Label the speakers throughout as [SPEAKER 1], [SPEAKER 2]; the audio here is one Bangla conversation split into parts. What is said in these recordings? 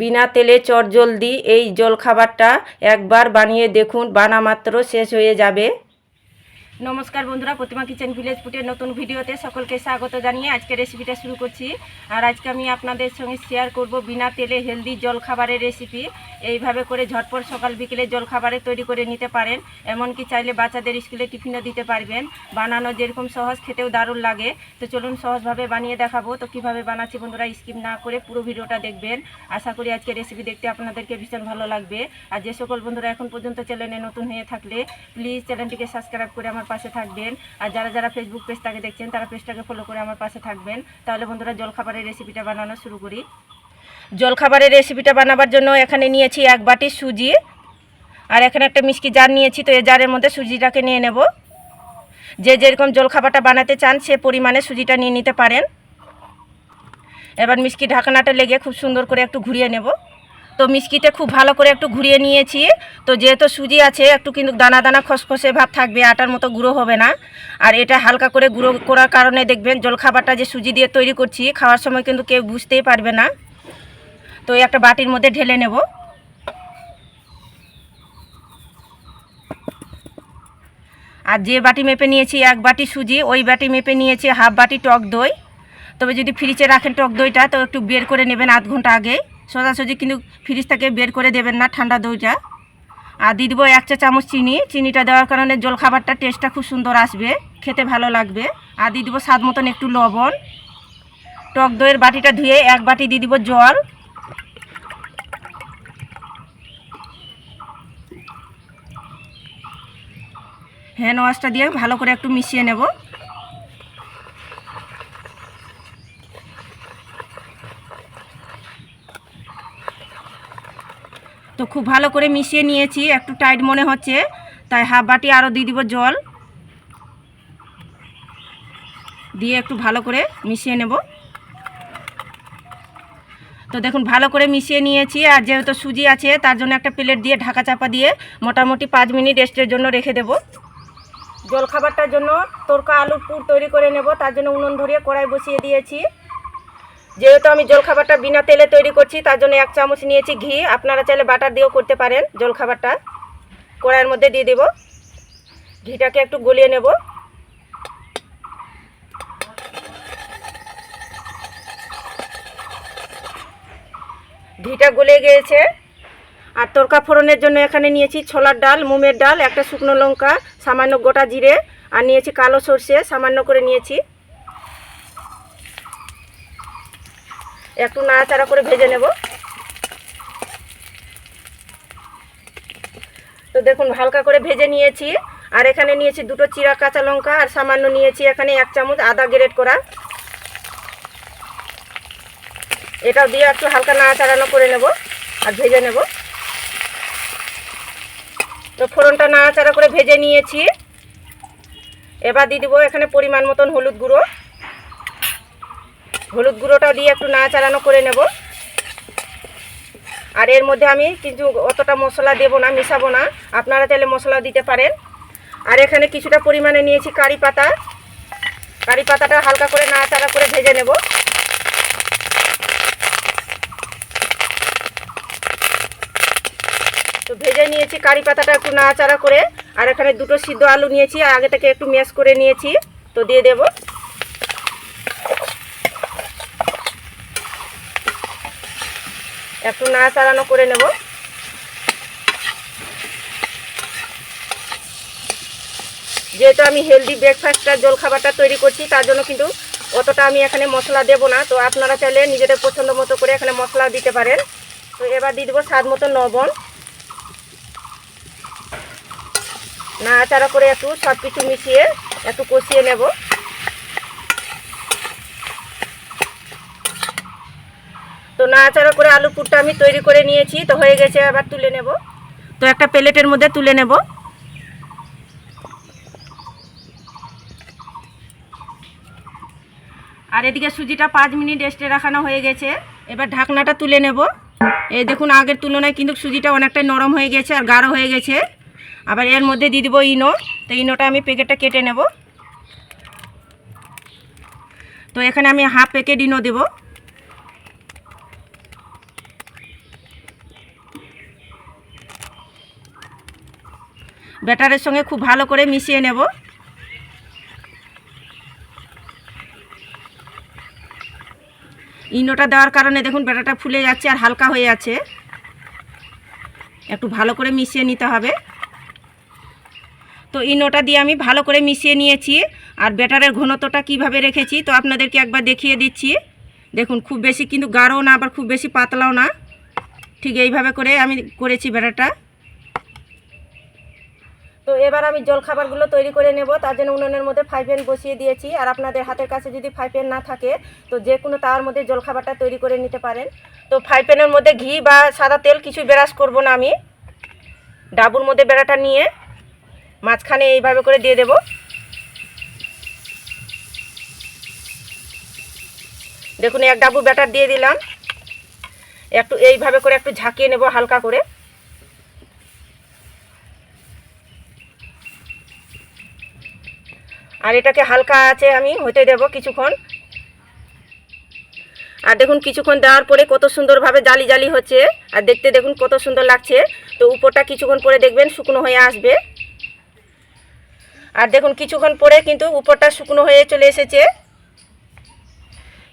[SPEAKER 1] বিনা তেলে চটজলদি এই জলখাবারটা একবার বানিয়ে দেখুন, বানা মাত্র শেষ হয়ে যাবে। নমস্কার বন্ধুরা, প্রতিমা কিচেন ভিলেজ ফুডের নতুন ভিডিওতে সকলকে স্বাগত জানিয়ে আজকে রেসিপিটা শুরু করছি। আর আজকে আমি আপনাদের সঙ্গে শেয়ার করব বিনা তেলে হেলদি জলখাবারের রেসিপি। এইভাবে করে ঝটপট সকাল বিকেলে জলখাবারে তৈরি করে নিতে পারেন, এমনকি চাইলে বাচ্চাদের স্কুলে টিফিনও দিতে পারবেন। বানানো যেরকম সহজ, খেতেও দারুণ লাগে। তো চলুন সহজভাবে বানিয়ে দেখাবো। তো কিভাবে বানাচ্ছি বন্ধুরা স্কিপ না করে পুরো ভিডিওটা দেখবেন। আশা করি আজকে রেসিপি দেখতে আপনাদেরকে ভীষণ ভালো লাগবে। আর যে সকল বন্ধুরা এখন পর্যন্ত চ্যানেলে নতুন হয়ে থাকলে প্লিজ চ্যানেলটিকে সাবস্ক্রাইব করে আমার পাশে থাকবেন। আর যারা যারা ফেসবুক পেজটাকে দেখছেন তারা পেজটাকে ফলো করে আমার পাশে থাকবেন। তাহলে বন্ধুরা জলখাবারের রেসিপিটা বানানো শুরু করি। জলখাবারের রেসিপিটা বানাবার জন্য এখানে নিয়েছি 1 বাটি সুজি, আর এখানে একটা মিষ্টি জার নিয়েছি। তো এই জারের মধ্যে সুজিটাকে নিয়ে নেব। যে যেরকম জলখাবারটা বানাতে চান সে পরিমাণে সুজিটা নিয়ে নিতে পারেন। এবার মিষ্টি ঢাকনাটা লেগে খুব সুন্দর করে একটু ঘুরিয়ে নেব। তো মিষ্টিতে খুব ভালো করে একটু ঘুরিয়ে নিয়েছি। তো যেহেতু সুজি আছে একটু কিন্তু দানা দানা খসখসে ভাব থাকবে, আটার মতো গুঁড়ো হবে না। আর এটা হালকা করে গুঁড়ো করার কারণে দেখবেন জলখাবারটা যে সুজি দিয়ে তৈরি করছি খাওয়ার সময় কিন্তু কেউ বুঝতেই পারবে না। তো একটা বাটির মধ্যে ঢেলে নেব। আর যে বাটি মেপে নিয়েছি 1 বাটি সুজি, ওই বাটি মেপে নিয়েছি হাফ বাটি টক দই। তবে যদি ফ্রিজে রাখেন টক দইটা তো একটু বের করে নেবেন আধ ঘন্টা আগে। সোজাসুজি কিন্তু ফ্রিজ থেকে বের করে দেবেন না ঠান্ডা দইটা। আর দিয়ে দেবো 1 চা চামচ চিনি। চিনিটা দেওয়ার কারণে জলখাবারটা টেস্টটা খুব সুন্দর আসবে, খেতে ভালো লাগবে। আর দিয়ে দেবো স্বাদ মতন একটু লবণ। টক দইয়ের বাটিটা ধুয়ে 1 বাটি দিয়ে দেবো জল। হ্যান্ড ওয়াশটা দিয়ে ভালো করে একটু মিশিয়ে নেব। তো খুব ভালো করে মিশিয়ে নিয়েছি, একটু টাইট মনে হচ্ছে তাই হাফ বাটি আরও দিয়ে দিব জল, দিয়ে একটু ভালো করে মিশিয়ে নেব। তো দেখুন ভালো করে মিশিয়ে নিয়েছি। আর যেহেতু সুজি আছে তার জন্য একটা প্লেট দিয়ে ঢাকা চাপা দিয়ে মোটামুটি 5 মিনিট রেস্টের জন্য রেখে দেব। জলখাবারটার জন্য তরকা আলুর পুর তৈরি করে নেব। তার জন্য উনুন ধরিয়ে কড়াই বসিয়ে দিয়েছি। যেহেতু আমি জলখাবারটা বিনা তেলে তৈরি করছি তার জন্য 1 চামচ নিয়েছি ঘি। আপনারা চাইলে বাটার দিয়েও করতে পারেন। জলখাবারটা কড়াইয়ের মধ্যে দিয়ে দেব। ঘিটাকে একটু গলিয়ে নেব। ঘিটা গলে গিয়েছে। আর তরকা ফোড়নের জন্য এখানে নিয়েছি ছোলার ডাল, মুগের ডাল, একটা শুকনো লঙ্কা, সামান্য গোটা জিরে, আর নিয়েছি কালো সর্ষে সামান্য করে নিয়েছি। একটু নাড়াচাড়া করে ভেজে নেব। তো দেখুন হালকা করে ভেজে নিয়েছি। আর এখানে নিয়েছি 2টো চিরা কাঁচা লঙ্কা, আর সামান্য নিয়েছি এখানে 1 চামচ আদা গ্রেট করা। এটাও দিয়ে একটু হালকা নাড়াচাড়ানো করে নেব আর ভেজে নেব। তো ফোড়নটা নাড়াচাড়া করে ভেজে নিয়েছি। এবার দিয়ে দেবো এখানে পরিমাণ মতন হলুদ গুঁড়ো। হলুদ গুঁড়োটা দিয়ে একটু নাড়াচাড়ানো করে নেব। আর এর মধ্যে আমি কিন্তু অতটা মশলা দেব না, মিশাবো না, আপনারা চাইলে মশলা দিতে পারেন। আর এখানে কিছুটা পরিমাণে নিয়েছি কারি পাতা। কারি পাতাটা হালকা করে নাড়াচাড়া করে ভেজে নেব। তো ভেজে নিয়েছি কারি পাতাটা একটু নাড়াচাড়া করে। আর এখানে 2টো সিদ্ধ আলু নিয়েছি, আর আগে থেকে একটু ম্যাশ করে নিয়েছি। তো দিয়ে দেব। একটু নাড়াচাড়ানো করে নেব। যেহেতু আমি হেলদি ব্রেকফাস্টটা জলখাবারটা তৈরি করছি তার জন্য কিন্তু অতটা আমি এখানে মশলা দেব না। তো আপনারা চাইলে নিজেদের পছন্দ মতো করে এখানে মশলা দিতে পারেন। তো এবার দিয়ে দেবো স্বাদ মতো লবণ। নাড়াচাড়া করে একটু সব কিছু মিশিয়ে একটু কষিয়ে নেব। তো নাড়াচাড়া করে আলু পুরটা আমি তৈরি করে নিয়েছি। তো হয়ে গেছে, আবার তুলে নেব। তো একটা প্লেটের মধ্যে তুলে নেব। আর এদিকে সুজিটা 5 মিনিট রেস্টে রাখানো হয়ে গেছে। এবার ঢাকনাটা তুলে নেব। এই দেখুন আগের তুলনায় কিন্তু সুজিটা অনেকটাই নরম হয়ে গেছে আর গাঢ় হয়ে গেছে। আবার এর মধ্যে দিয়ে দেবো ইনো। তো ইনোটা আমি প্যাকেটটা কেটে নেব। তো এখানে আমি হাফ প্যাকেট ইনো দেব। ব্যাটারের সঙ্গে খুব ভালো করে মিশিয়ে নেব। ইনোটা দেওয়ার কারণে দেখুন ব্যাটারটা ফুলে যাচ্ছে আর হালকা হয়ে আছে। একটু ভালো করে মিশিয়ে নিতে হবে। তো ইনোটা দিয়ে আমি ভালো করে মিশিয়ে নিয়েছি। আর ব্যাটারের ঘনত্বটা কিভাবে রেখেছি তো আপনাদেরকে একবার দেখিয়ে দিচ্ছি। দেখুন খুব বেশি কিন্তু গাঢ়ও না, আবার খুব বেশি পাতলাও না, ঠিক এইভাবে করে আমি করেছি ব্যাটারটা। তো এবার আমি জলখাবারগুলো তৈরি করে নেব। তার জন্য উনুনের মধ্যে ফ্রাই প্যান বসিয়ে দিয়েছি। আর আপনাদের হাতের কাছে যদি ফ্রাই প্যান না থাকে তো যে কোনো তাওয়ার মধ্যে জলখাবারটা তৈরি করে নিতে পারেন। তো ফ্রাই প্যানের মধ্যে ঘি বা সাদা তেল কিছু ব্রাশ করব না, আমি ডাবুর মধ্যে বেড়াটা নিয়ে মাঝখানে এইভাবে করে দিয়ে দেব। দেখুন এক ডাবু ব্যাটার দিয়ে দিলাম। একটু এইভাবে করে একটু ঝাঁকিয়ে নেব হালকা করে। আর এটাকে হালকা আছে আমি হতে দেব কিছুক্ষণ। আর দেখুন কিছুক্ষণ দেওয়ার পরে কত সুন্দরভাবে জালি জালি হচ্ছে, আর দেখতে দেখুন কত সুন্দর লাগছে। তো উপরটা কিছুক্ষণ পরে দেখবেন শুকনো হয়ে আসবে। আর দেখুন কিছুক্ষণ পরে কিন্তু উপরটা শুকনো হয়ে চলে এসেছে।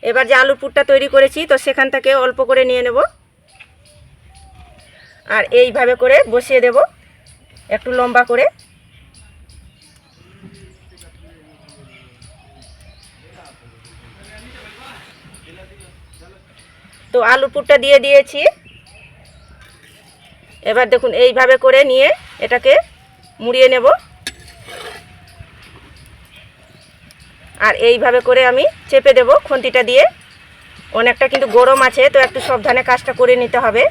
[SPEAKER 1] এবার যে আলুর পুরটা তৈরি করেছি তো সেখান থেকে অল্প করে নিয়ে নেব আর এইভাবে করে বসিয়ে দেব একটু লম্বা করে। তো আলুর পুরটা দিয়ে দিয়েছি। এবার দেখুন এইভাবে করে নিয়ে এটাকে মুড়িয়ে নেব। আর এইভাবে করে আমি চেপে দেব খুন্তিটা দিয়ে। অনেকটা কিন্তু গরম আছে, তো একটু সাবধানে কাজটা করে নিতে হবে।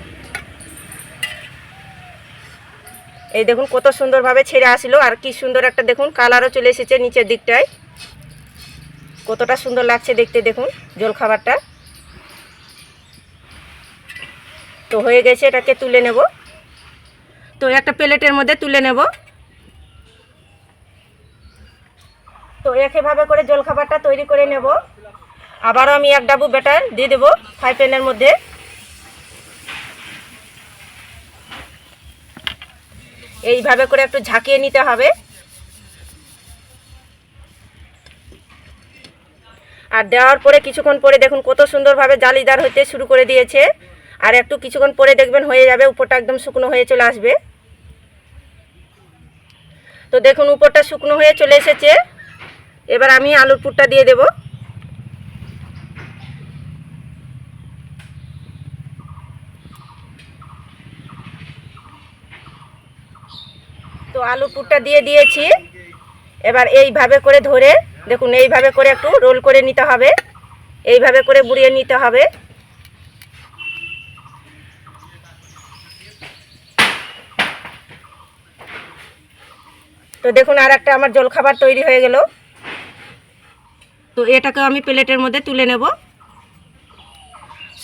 [SPEAKER 1] এই দেখুন কত সুন্দরভাবে ছেড়ে আসলো, আর কি সুন্দর একটা দেখুন কালারও চলে এসেছে নিচের দিকটায়। কতটা সুন্দর লাগছে দেখতে দেখুন জলখাবারটা। তো হয়ে গেছে, এটাকে তুলে নেব। তো একটা প্লেটের মধ্যে তুলে নেব। তো একইভাবে করে জলখাবারটা তৈরি করে নেব। আবারও আমি এক ডাবু ব্যাটার দিয়ে দেব ফ্রাই প্যানের মধ্যে। এইভাবে করে একটু ঝাঁকিয়ে নিতে হবে। আর দেওয়ার পরে কিছুক্ষণ পরে দেখুন কত সুন্দরভাবে জালিদার হতে শুরু করে দিয়েছে। আর একটু কিছুক্ষণ পরে দেখবেন হয়ে যাবে, উপরটা একদম শুকনো হয়ে চলে আসবে। তো দেখুন উপরটা শুকনো হয়ে চলে এসেছে। এবার আমি আলুর পুরটা দিয়ে দেব। তো আলুর পুরটা দিয়ে দিয়েছি। এবার এইভাবে করে ধরে দেখুন এইভাবে করে একটু রোল করে নিতে হবে, এইভাবে করে বুড়িয়ে নিতে হবে। তো দেখুন আর একটা আমার জলখাবার তৈরি হয়ে গেল। তো এটাকে আমি প্লেটের মধ্যে তুলে নেব।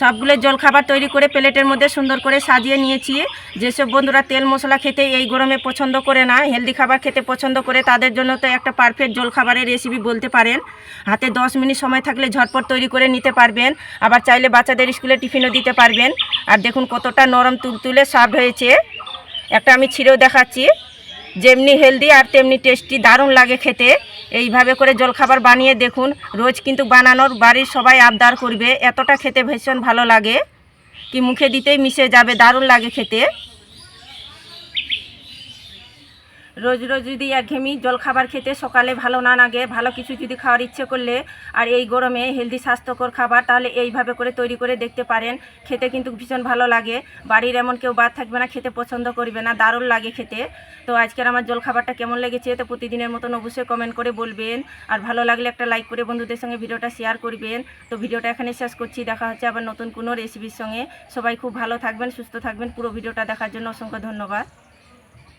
[SPEAKER 1] সবগুলো জলখাবার তৈরি করে প্লেটের মধ্যে সুন্দর করে সাজিয়ে নিয়েছি। যেসব বন্ধুরা তেল মশলা খেতে এই গরমে পছন্দ করে না, হেলদি খাবার খেতে পছন্দ করে, তাদের জন্য তো একটা পারফেক্ট জলখাবারের রেসিপি বলতে পারেন। হাতে 10 মিনিট সময় থাকলে ঝটপট তৈরি করে নিতে পারবেন। আবার চাইলে বাচ্চাদের স্কুলে টিফিনও দিতে পারবেন। আর দেখুন কতটা নরম তুলতুলে সফট হয়েছে। একটা আমি ছিঁড়েও দেখাচ্ছি। যেমনি হেলদি আর তেমনি টেস্টি, দারুণ লাগে খেতে। এইভাবে করে জলখাবার বানিয়ে দেখুন, রোজ কিন্তু বানানোর বাড়ির সবাই আবদার করবে, এতটা খেতে ভীষণ ভালো লাগে কি মুখে দিতেই মিশে যাবে, দারুণ লাগে খেতে। রোজ রোজ যদি একঘেয়েমি জলখাবার খেতে সকালে ভালো না লাগে, ভালো কিছু যদি খাওয়ার ইচ্ছে করলে আর এই গরমে হেলদি স্বাস্থ্যকর খাবার, তাহলে এইভাবে করে তৈরি করে দেখতে পারেন। খেতে কিন্তু ভীষণ ভালো লাগে। বাড়ির এমন কেউ বাদ থাকবে না খেতে পছন্দ করবে না, দারুণ লাগে খেতে। তো আজকের আমার জলখাবারটা কেমন লেগেছে তো প্রতিদিনের মতন অবশ্যই কমেন্ট করে বলবেন। আর ভালো লাগলে একটা লাইক করে বন্ধুদের সঙ্গে ভিডিওটা শেয়ার করবেন। তো ভিডিওটা এখানে শেষ করছি, দেখা হচ্ছে আবার নতুন কোনো রেসিপির সঙ্গে। সবাই খুব ভালো থাকবেন, সুস্থ থাকবেন। পুরো ভিডিওটা দেখার জন্য অসংখ্য ধন্যবাদ।